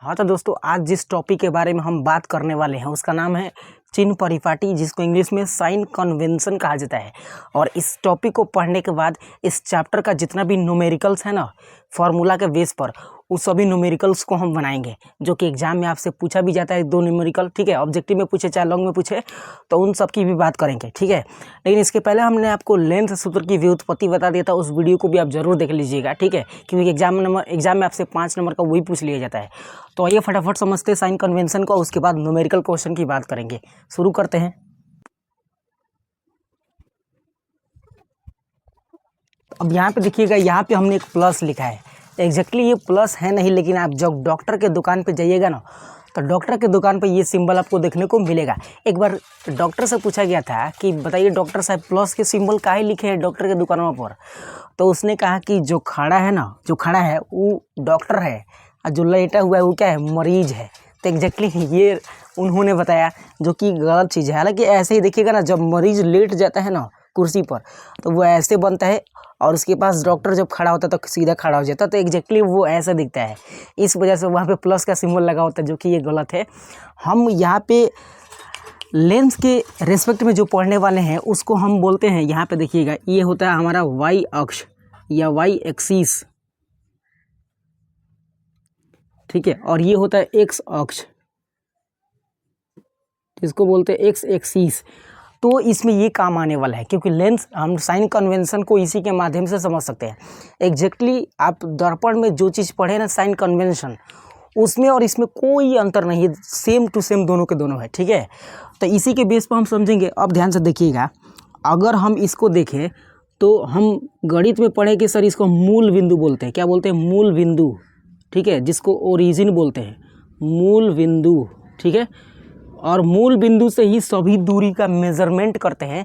हाँ तो दोस्तों, आज जिस टॉपिक के बारे में हम बात करने वाले हैं उसका नाम है चिन्ह परिपाटी, जिसको इंग्लिश में साइन कन्वेंशन कहा जाता है। और इस टॉपिक को पढ़ने के बाद इस चैप्टर का जितना भी न्यूमेरिकल्स है ना, फार्मूला के बेस पर उस सभी न्यूमेरिकल्स को हम बनाएंगे, जो कि एग्जाम में आपसे पूछा भी जाता है। 2 न्यूमेरिकल, ठीक है, ऑब्जेक्टिव में पूछे चाहे लॉन्ग में पूछे, तो उन सब की भी बात करेंगे, ठीक है। लेकिन इसके पहले हमने आपको लेंथ सूत्र की व्युत्पत्ति बता दिया था, उस वीडियो को भी आप जरूर देख लीजिएगा, ठीक है, क्योंकि एग्जाम में आपसे 5 नंबर का वही पूछ लिया जाता है। तो आइए फटाफट समझते हैं साइन कन्वेंशन को, उसके बाद न्यूमेरिकल क्वेश्चन की बात करेंगे। शुरू करते हैं। अब यहाँ पे देखिएगा, यहाँ पे हमने एक प्लस लिखा है। एग्जैक्टली ये प्लस है नहीं, लेकिन आप जब डॉक्टर के दुकान पे जाइएगा ना, तो डॉक्टर के दुकान पे ये सिंबल आपको देखने को मिलेगा। एक बार डॉक्टर से पूछा गया था कि बताइए डॉक्टर साहब, प्लस के सिंबल काहे लिखे हैं डॉक्टर के दुकानों पर? तो उसने कहा कि जो खड़ा है वो डॉक्टर है, और जो लेटा हुआ है वो क्या है, मरीज है। तो एग्जैक्टली ये उन्होंने बताया, जो कि गलत चीज़ है। हालांकि ऐसे ही देखिएगा ना, जब मरीज लेट जाता है ना कुर्सी पर, तो वो ऐसे बनता है, और उसके पास डॉक्टर जब खड़ा होता है तो सीधा खड़ा हो जाता है। तो एग्जैक्टली वो ऐसा दिखता है, इस वजह से वहाँ पे प्लस का सिंबल लगा होता है, जो कि ये गलत है। हम यहाँ पे लेंस के रेस्पेक्ट में जो पढ़ने वाले हैं उसको हम बोलते हैं, यहाँ पे देखिएगा, ये होता है हमारा वाई अक्ष या वाई एक्सिस, ठीक है, और ये होता है एक्स अक्ष, जिसको बोलते हैं एक्स एक्सिस। तो इसमें ये काम आने वाला है, क्योंकि लेंस हम साइन कन्वेंशन को इसी के माध्यम से समझ सकते हैं। एग्जैक्टली आप दर्पण में जो चीज़ पढ़े ना साइन कन्वेंशन, उसमें और इसमें कोई अंतर नहीं है, सेम टू सेम दोनों के दोनों है, ठीक है। तो इसी के बेस पर हम समझेंगे। अब ध्यान से देखिएगा, अगर हम इसको देखें तो हम गणित में पढ़े कि सर इसको मूल बिंदु बोलते हैं। क्या बोलते हैं? मूल बिंदु, ठीक है, जिसको ओरिजिन बोलते हैं, मूल बिंदु, ठीक है। और मूल बिंदु से ही सभी दूरी का मेजरमेंट करते हैं,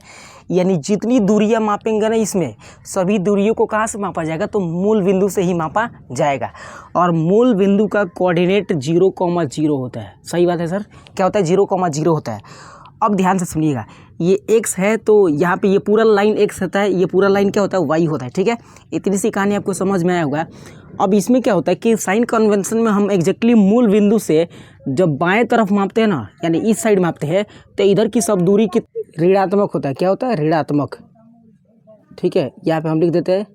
यानी जितनी दूरियां मापेंगे ना, इसमें सभी दूरियों को कहाँ से मापा जाएगा? तो मूल बिंदु से ही मापा जाएगा। और मूल बिंदु का कोऑर्डिनेट 0,0 होता है। सही बात है सर, क्या होता है? 0,0 होता है। अब ध्यान से सुनिएगा, ये x है, तो यहाँ पे ये पूरा लाइन x होता है, ये पूरा लाइन क्या होता है? y होता है, ठीक है। इतनी सी कहानी आपको समझ में आया होगा। अब इसमें क्या होता है कि साइन कन्वेंशन में हम एग्जैक्टली मूल बिंदु से जब बाएं तरफ मापते हैं ना, यानी इस साइड मापते हैं, तो इधर की सब दूरी की ऋणात्मक होता है। क्या होता है? ऋणात्मक, ठीक है। यहाँ पे हम लिख देते हैं,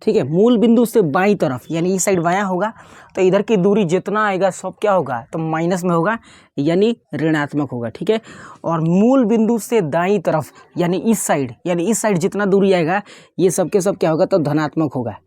ठीक है। मूल बिंदु से बाईं तरफ, यानी इस साइड बायां होगा, तो इधर की दूरी जितना आएगा सब क्या होगा? तो माइनस में होगा, यानी ऋणात्मक होगा, ठीक है। और मूल बिंदु से दाईं तरफ, यानी इस साइड जितना दूरी आएगा, ये सब के सब क्या होगा? तो धनात्मक होगा।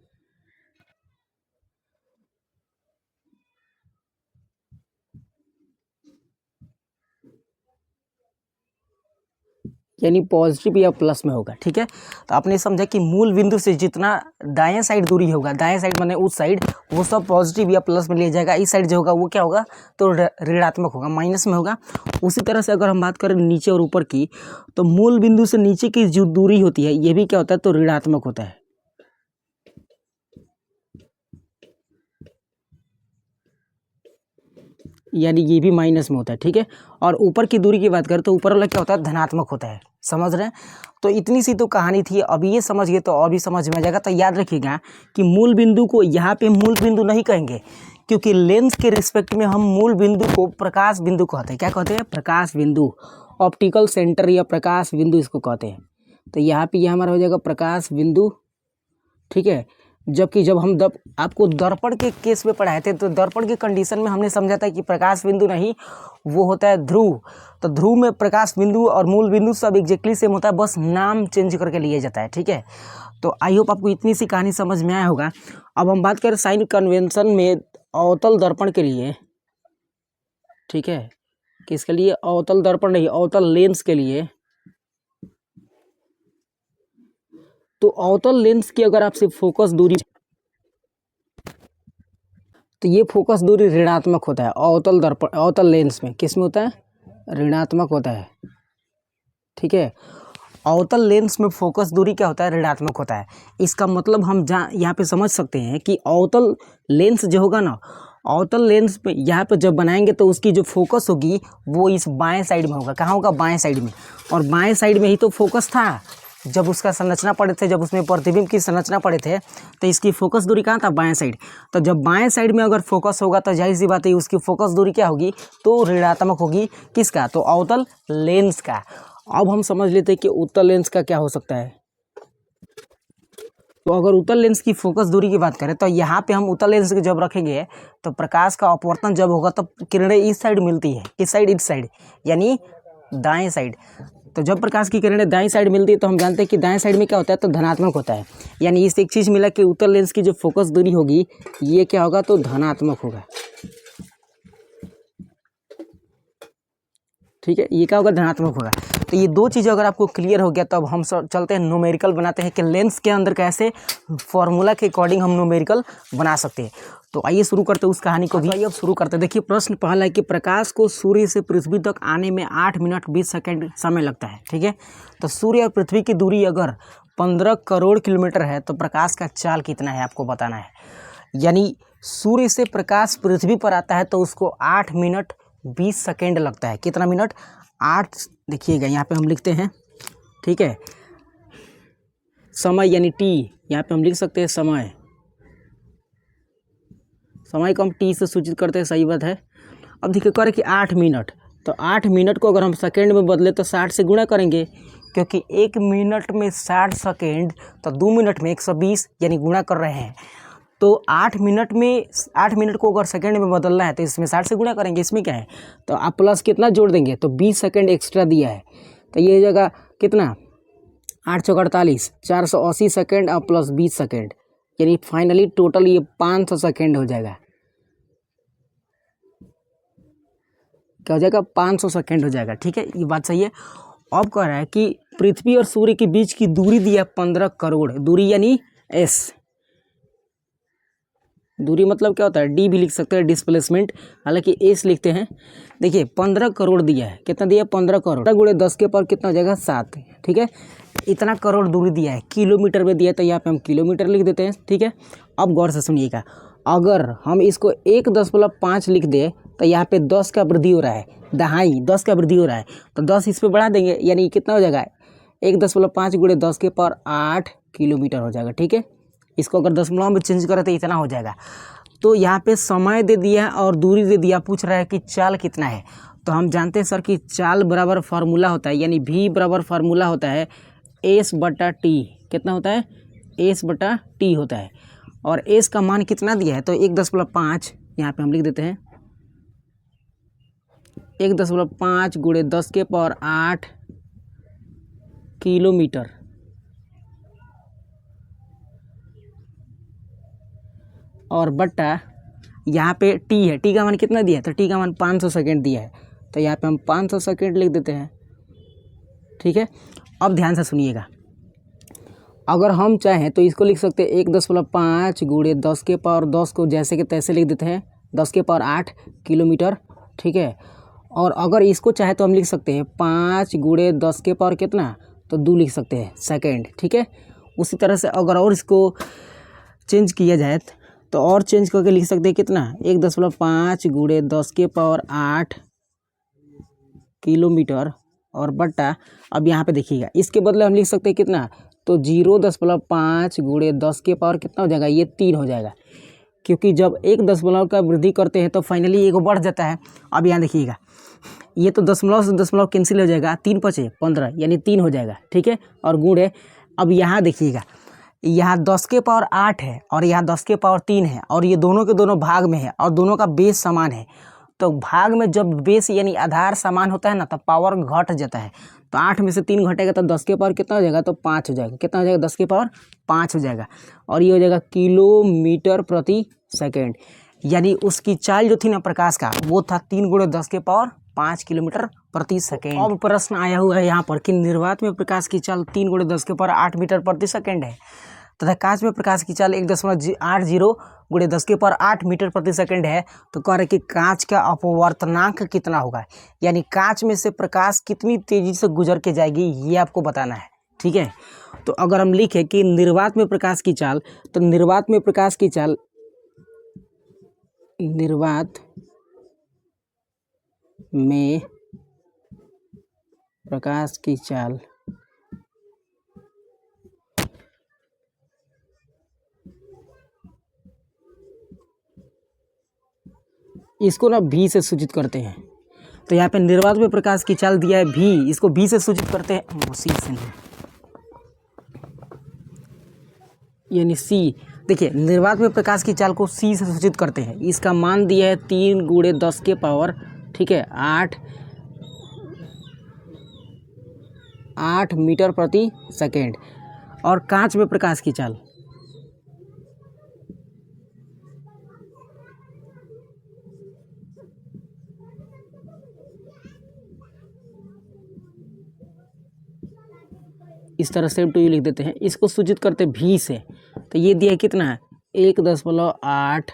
यानी पॉजिटिव या प्लस में होगा, ठीक है। तो आपने समझा कि मूल बिंदु से जितना दाएं साइड दूरी होगा, दाएं साइड माने उस साइड, वो सब पॉजिटिव या प्लस में लिया जाएगा। इस साइड जो होगा वो क्या होगा? तो ऋणात्मक होगा, माइनस में होगा। उसी तरह से अगर हम बात करें नीचे और ऊपर की, तो मूल बिंदु से नीचे की जो दूरी होती है, ये भी क्या होता है? तो ऋणात्मक होता है, यानी ये भी माइनस में होता है, ठीक है। और ऊपर की दूरी की बात करें तो ऊपर वाला क्या होता है? धनात्मक होता है। समझ रहे हैं? तो इतनी सी तो कहानी थी। अब ये समझ गए तो और भी समझ में आ जाएगा। तो याद रखिएगा कि मूल बिंदु को यहाँ पे मूल बिंदु नहीं कहेंगे, क्योंकि लेंस के रिस्पेक्ट में हम मूल बिंदु को प्रकाश बिंदु कहते हैं। क्या कहते हैं? प्रकाश बिंदु, ऑप्टिकल सेंटर या प्रकाश बिंदु इसको कहते हैं। तो यहाँ पे यह हमारा हो जाएगा प्रकाश बिंदु, ठीक है। जबकि जब हम आपको दर्पण के केस में पढ़ाए थे, तो दर्पण के कंडीशन में हमने समझा था कि प्रकाश बिंदु नहीं, वो होता है ध्रुव। तो ध्रुव में प्रकाश बिंदु और मूल बिंदु सब एग्जैक्टली सेम होता है, बस नाम चेंज करके लिया जाता है, ठीक है। तो आई होप आपको इतनी सी कहानी समझ में आया होगा। अब हम बात करें साइन कन्वेंशन में अवतल दर्पण के लिए, ठीक है। किसके लिए? अवतल दर्पण नहीं, अवतल लेंस के लिए। तो अवतल लेंस की अगर आपसे फोकस दूरी, तो ये फोकस दूरी ऋणात्मक होता है। अवतल लेंस में किस में होता है? ऋणात्मक होता है, ठीक है। अवतल लेंस में फोकस दूरी क्या होता है? ऋणात्मक होता है। इसका मतलब हम यहाँ पे समझ सकते हैं कि अवतल लेंस जो होगा ना, अवतल लेंस पे यहाँ पे जब बनाएंगे तो उसकी जो फोकस होगी वो इस बाएं साइड में होगा। कहाँ होगा? बाएं साइड में। और बाएं साइड में ही तो फोकस था, जब उसका संरचना पढ़े थे, जब उसमें प्रतिबिंब की संरचना पढ़े थे, तो इसकी फोकस दूरी कहाँ था, बाएं साइड। तो जब बाएं साइड में अगर फोकस होगा तो जाहिर सी बात है उसकी फोकस दूरी क्या होगी, तो ऋणात्मक होगी। किसका, तो अवतल लेंस का। अब हम समझ लेते हैं कि उत्तल लेंस का क्या हो सकता है। तो अगर उत्तल लेंस की फोकस दूरी की बात करें तो यहाँ पे हम उत्तल लेंस जब रखेंगे तो प्रकाश का अपवर्तन जब होगा तो किरणें इस साइड मिलती है। किस साइड, इस साइड, यानी दाएं साइड। तो जब प्रकाश की किरणें दाएं साइड मिलती है तो हम जानते हैं कि दाएं साइड में क्या होता है, तो धनात्मक होता है। यानी इससे एक चीज़ मिला कि उत्तल लेंस की जो फोकस दूरी होगी ये क्या होगा, तो धनात्मक होगा। ठीक है, ये क्या होगा, धनात्मक होगा। तो ये दो चीज़ें अगर आपको क्लियर हो गया तो अब हम चलते हैं न्यूमेरिकल बनाते हैं कि लेंस के अंदर कैसे फॉर्मूला के अकॉर्डिंग हम न्यूमेरिकल बना सकते हैं। तो आइए शुरू करते हैं उस कहानी को भी। आइए अब शुरू करते हैं। देखिए प्रश्न पहला है कि प्रकाश को सूर्य से पृथ्वी तक आने में 8 मिनट 20 सेकंड समय लगता है। ठीक है, तो सूर्य और पृथ्वी की दूरी अगर 15 करोड़ किलोमीटर है तो प्रकाश का चाल कितना है आपको बताना है। यानी सूर्य से प्रकाश पृथ्वी पर आता है तो उसको 8 मिनट 20 सेकेंड लगता है। कितना मिनट, 8। देखिएगा यहाँ पे हम लिखते हैं, ठीक है, समय यानी टी, यहाँ पे हम लिख सकते हैं समय, समय को हम टी से सूचित करते हैं, सही बात है। अब देखिए करें कि 8 मिनट, तो 8 मिनट को अगर हम सेकेंड में बदले तो 60 से गुणा करेंगे, क्योंकि 1 मिनट में 60 सेकेंड, तो 2 मिनट में 120, यानी गुणा कर रहे हैं। तो 8 मिनट में 8 मिनट को अगर सेकंड में बदलना है तो इसमें 60 से गुणा करेंगे। इसमें क्या है, तो आप प्लस कितना जोड़ देंगे, तो 20 सेकंड एक्स्ट्रा दिया है, तो ये जगह कितना, 8 चौक 48, 480 सेकंड और प्लस 20 सेकंड, यानी फाइनली टोटल ये 500 सेकंड हो जाएगा। क्या हो जाएगा, 500 सेकंड हो जाएगा। ठीक है, ये बात सही है। अब कह रहा है कि पृथ्वी और सूर्य के बीच की दूरी दिया 15 करोड़, दूरी यानी एस, दूरी मतलब क्या होता है, डी भी लिख सकते हैं, डिस्प्लेसमेंट, हालांकि एस लिखते हैं। देखिए 15 करोड़ दिया है, कितना दिया है, 15 करोड़ गुणे 10 के पावर कितना हो जाएगा, 7। ठीक है, इतना करोड़ दूरी दिया है, किलोमीटर में दिया है तो यहाँ पे हम किलोमीटर लिख देते हैं। ठीक है, अब गौर से सुनिएगा, अगर हम इसको 1.5 लिख दें तो यहाँ पे 10 का वृद्धि हो रहा है, दहाई 10 का वृद्धि हो रहा है, तो 10 इस पर बढ़ा देंगे, यानी कितना हो जाएगा, 1.5 गुणे 10 के पावर 8 किलोमीटर हो जाएगा। ठीक है, इसको अगर दशमलव में चेंज करें तो इतना हो जाएगा। तो यहाँ पे समय दे दिया और दूरी दे दिया, पूछ रहा है कि चाल कितना है। तो हम जानते हैं सर कि चाल बराबर फार्मूला होता है, यानी v बराबर फार्मूला होता है s बटा टी। कितना होता है, s बटा टी होता है। और s का मान कितना दिया है, तो 1.5 यहाँ पे हम लिख देते हैं, 1.5 गुणे 10 के पावर 8 किलोमीटर, और बट्टा यहाँ पे टी है, टी का मान कितना दिया है, तो टी का मान 500 सेकेंड दिया है, तो यहाँ पे हम 500 सेकेंड लिख देते हैं। ठीक है, अब ध्यान से सुनिएगा, अगर हम चाहें तो इसको लिख सकते हैं 1.5 गुणे 10 के पावर 10 को जैसे कि तैसे लिख देते हैं, 10 के पावर 8 किलोमीटर। ठीक है, और अगर इसको चाहे तो हम लिख सकते हैं 5 गुणे 10 के पावर कितना, तो 2 लिख सकते हैं सेकेंड। ठीक है, उसी तरह से अगर और इसको चेंज किया जाए तो और चेंज करके लिख सकते हैं कितना, 1.5 गुणे 10 के पावर 8 किलोमीटर, और बट्टा, अब यहाँ पे देखिएगा इसके बदले हम लिख सकते हैं कितना, तो 0.5 गुणे 10 के पावर कितना हो जाएगा, ये 3 हो जाएगा, क्योंकि जब 1 दशमलव का वृद्धि करते हैं तो फाइनली एक बढ़ जाता है। अब यहाँ देखिएगा, ये तो दशमलव से दशमलव कैंसिल हो जाएगा, 3 पचे 15, यानी 3 हो जाएगा। ठीक है, और गुणे, अब यहाँ देखिएगा, यहाँ 10 के पावर 8 है और यहाँ 10 के पावर 3 है, और ये दोनों के दोनों भाग में है और दोनों का बेस समान है। तो भाग में जब बेस यानी आधार समान होता है ना, तो पावर घट जाता है। तो 8 में से 3 घटेगा तो 10 के पावर कितना हो जाएगा, तो 5 हो जाएगा। कितना हो जाएगा, 10 के पावर 5 हो जाएगा, और ये हो जाएगा किलोमीटर प्रति सेकेंड। यानी उसकी चाल जो थी ना प्रकाश का, वो था 3 गुणे 10 के पावर 5 किलोमीटर प्रति सेकेंड। अब प्रश्न आया हुआ है यहाँ पर कि निर्वात में प्रकाश की चाल 3 गुणे 10 के पावर 8 मीटर प्रति सेकेंड है, तथा कांच में प्रकाश की चाल 1.80 गुणे 10 के पावर 8 मीटर प्रति सेकंड है। तो कह रहे कि कांच का अपवर्तनांक कितना होगा, यानी कांच में से प्रकाश कितनी तेजी से गुजर के जाएगी, ये आपको बताना है। ठीक है, तो अगर हम लिखें कि निर्वात में प्रकाश की चाल, तो निर्वात में प्रकाश की चाल, निर्वात में प्रकाश की चाल इसको ना भी से सूचित करते हैं। तो यहाँ पे निर्वात में प्रकाश की चाल दिया है भी, इसको भी से सूचित करते हैं, सी से नहीं, यानी सी। देखिए निर्वात में प्रकाश की चाल को सी से सूचित करते हैं। इसका मान दिया है 3 × 10 के पावर, ठीक है, 8 मीटर प्रति सेकेंड। और कांच में प्रकाश की चाल, इस तरह से टू लिख देते हैं, इसको सूचित करते हैं भी से। तो ये दिया है कितना है 1.8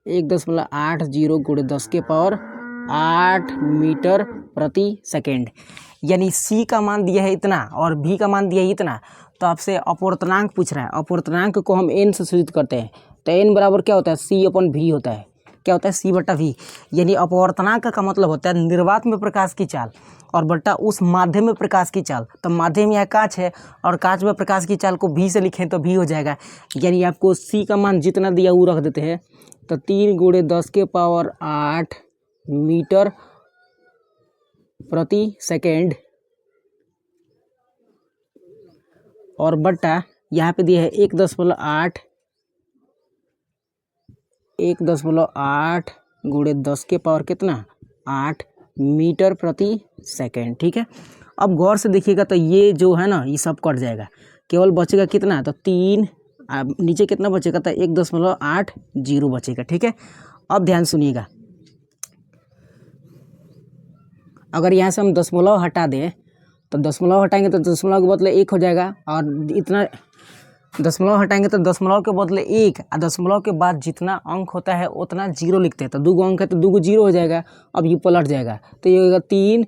× 10 के पावर 8 मीटर प्रति सेकेंड। यानी सी का मान दिया है इतना और भी का मान दिया है इतना। तो आपसे अपवर्तनांक पूछ रहा है, अपवर्तनांक को हम एन से सूचित करते हैं। तो एन बराबर क्या होता है, C/V होता है। क्या होता है, C/V। यानी अपवर्तनांक का मतलब होता है निर्वात में प्रकाश की चाल और बट्टा उस माध्यम में प्रकाश की चाल। तो माध्यम यहाँ कांच है और कांच में प्रकाश की चाल को भी से लिखें तो भी हो जाएगा। यानी आपको सी का मान जितना दिया वो रख देते हैं। तो 3 × 10 के पावर 8 मीटर प्रति सेकेंड और बट्टा यहाँ पे दिया है 1.8 × 10 के पावर कितना 8 मीटर प्रति सेकेंड। ठीक है, अब गौर से देखिएगा तो ये जो है ना ये सब कट जाएगा, केवल बचेगा कितना, तो 3, नीचे कितना बचेगा, तो 1.80 बचेगा। ठीक है, अब ध्यान सुनिएगा, अगर यहाँ से हम दशमलव हटा दें तो दशमलव हटाएंगे तो दशमलव के बदले 1 हो जाएगा, और इतना दशमलव हटाएंगे तो दशमलव के बदले 1, और दशमलव के बाद जितना अंक होता है उतना 0 लिखते हैं। तो 2 अंक है तो 2 0 हो जाएगा। अब ये पलट जाएगा तो ये होगा 3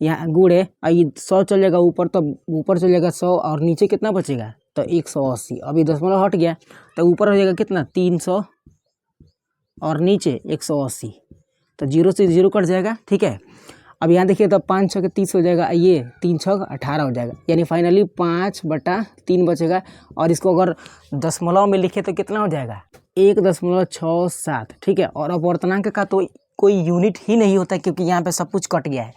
यहाँ गुणे, और ये 100 चल जाएगा ऊपर, तो ऊपर चल जाएगा 100 और नीचे कितना बचेगा, तो 180। अब ये दशमलव हट गया तो ऊपर हो जाएगा कितना 300 और नीचे 180, तो 0 से 0 कट जाएगा। ठीक है, अब यहाँ देखिए तो 5 × 6 = 30 हो जाएगा, ये 3 × 6 = 18 हो जाएगा, यानी फाइनली 5/3 बचेगा। और इसको अगर दशमलव में लिखे तो कितना हो जाएगा 1.67। ठीक है, और अपवर्तनांक का तो कोई यूनिट ही नहीं होता क्योंकि यहाँ पे सब कुछ कट गया है।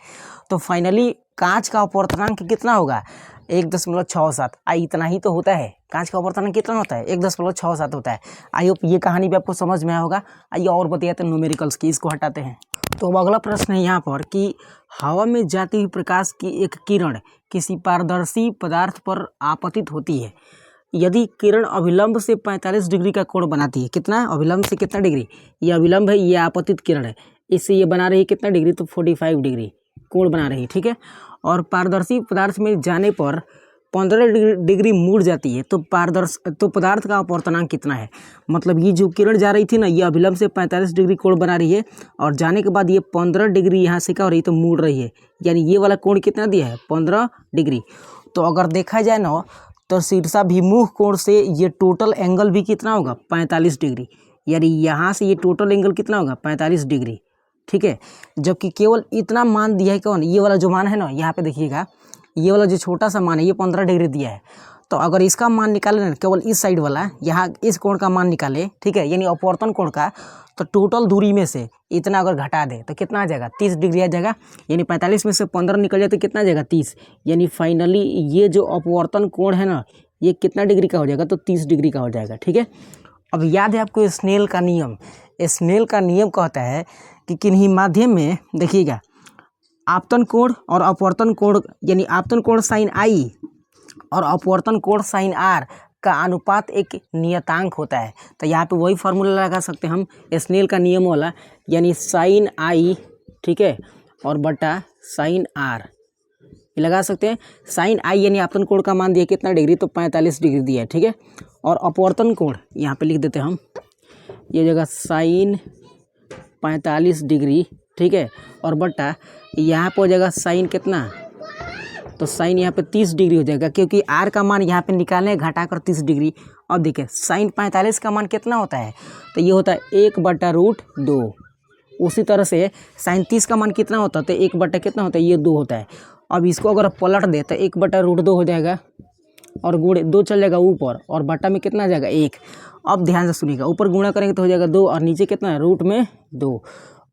तो फाइनली कांच का अपवर्तनांक कितना होगा 1.67। इतना ही तो होता है, कांच का अपवर्तनांक कितना होता है 1.67 होता है। आई होप ये कहानी भी आपको समझ में आया होगा। आइए और बताते हैं न्यूमेरिकल्स की, इसको हटाते हैं। तो अब अगला प्रश्न है यहाँ पर कि हवा में जाती हुई प्रकाश की एक किरण किसी पारदर्शी पदार्थ पर आपतित होती है। यदि किरण अभिलंब से 45 डिग्री का कोण बनाती है, कितना अभिलंब से कितना डिग्री, ये अभिलंब है, ये आपतित किरण है, इससे ये बना रही है कितना डिग्री, तो 45 डिग्री कोण बना रही है। ठीक है, और पारदर्शी पदार्थ में जाने पर 15 डिग्री मुड़ जाती है, तो पदार्थ का अपवर्तनांक कितना है। मतलब ये जो किरण जा रही थी ना, ये अभिलंब से 45 डिग्री कोण बना रही है और जाने के बाद ये 15 डिग्री यहाँ से क्या हो रही है, तो मुड़ रही है, यानी ये वाला कोण कितना दिया है 15 डिग्री। तो अगर देखा जाए ना तो शीर्षाभिमुख कोण से ये टोटल एंगल भी कितना होगा 45 डिग्री, यानी यहाँ से ये टोटल एंगल कितना होगा 45 डिग्री। ठीक है, जबकि केवल इतना मान दिया है कौन, ये वाला जो मान है ना, यहाँ पे देखिएगा ये वाला जो छोटा सा मान है ये 15 डिग्री दिया है। तो अगर इसका मान निकाले ना, केवल इस साइड वाला, यहाँ इस कोण का मान निकाले, ठीक है, यानी अपवर्तन कोण का, तो टोटल दूरी में से इतना अगर घटा दे तो कितना आ जाएगा 30 डिग्री आ जाएगा। यानी 45 में से 15 निकल जाए तो कितना आ जाएगा 30, यानी फाइनली ये जो अपवर्तन कोण है ना ये कितना डिग्री का हो जाएगा, तो 30 डिग्री का हो जाएगा। ठीक है, अब याद है आपको स्नेल का नियम, स्नेल का नियम कहता है कि किन्हीं माध्यम में देखिएगा आपतन कोण और अपवर्तन कोण, यानी आपतन कोण साइन आई और अपवर्तन कोण साइन आर का अनुपात एक नियतांक होता है। तो यहाँ पे वही फार्मूला लगा सकते हैं हम स्नेल का नियम वाला, यानी साइन आई, ठीक है, और बटा साइन आर, ये लगा सकते हैं। साइन आई यानी आपतन कोण का मान दिया कितना डिग्री, तो 45 डिग्री दिया है। ठीक है, और अपवर्तन कोण यहाँ पे लिख देते हैं हम, ये जगह साइन 45 डिग्री, ठीक है, और बटा यहाँ पर हो जाएगा साइन कितना, तो साइन यहाँ पे 30 डिग्री हो जाएगा, क्योंकि आर का मान यहाँ पे निकालने घटाकर 30 डिग्री। अब देखिए साइन 45 का मान कितना होता है, तो ये होता है 1/√2। उसी तरह से साइन 30 का मान कितना होता है, तो 1 बटा कितना होता है, ये 2 होता है। अब इसको अगर पलट दे तो 1/√2 हो जाएगा, और गुणे 2 चल जाएगा ऊपर और बटा में कितना आ जाएगा 1। अब ध्यान से सुनिएगा, ऊपर गुणा करेंगे तो हो जाएगा 2 और नीचे कितना है रूट में 2।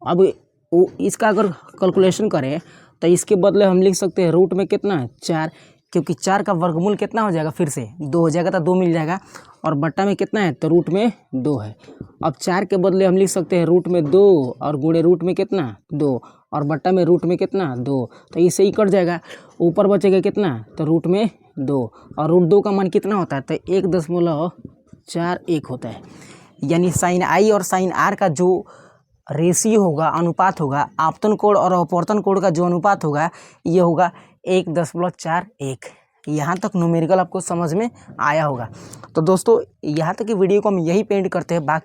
अब इसका अगर कैलकुलेशन करें तो इसके बदले हम लिख सकते हैं रूट में कितना है 4, क्योंकि 4 का वर्गमूल कितना हो जाएगा फिर से 2 हो जाएगा तो 2 मिल जाएगा और बट्टा में कितना है तो रूट में 2 है। अब 4 के बदले हम लिख सकते हैं रूट में 2 और गुणे रूट में कितना 2 और बट्टा में रूट में कितना 2, तो इससे ही कट जाएगा। ऊपर बचेगा कितना तो रूट में 2 और रूट 2 का मान कितना होता है तो 1.41 होता है। यानी साइन आई और साइन आर का जो रेशियो होगा, अनुपात होगा, आपतन कोण और अपवर्तन कोण का जो अनुपात होगा ये होगा 1.41। यहाँ तक न्यूमेरिकल आपको समझ में आया होगा। तो दोस्तों यहाँ तक की वीडियो को हम यही पेंड करते हैं। बाकी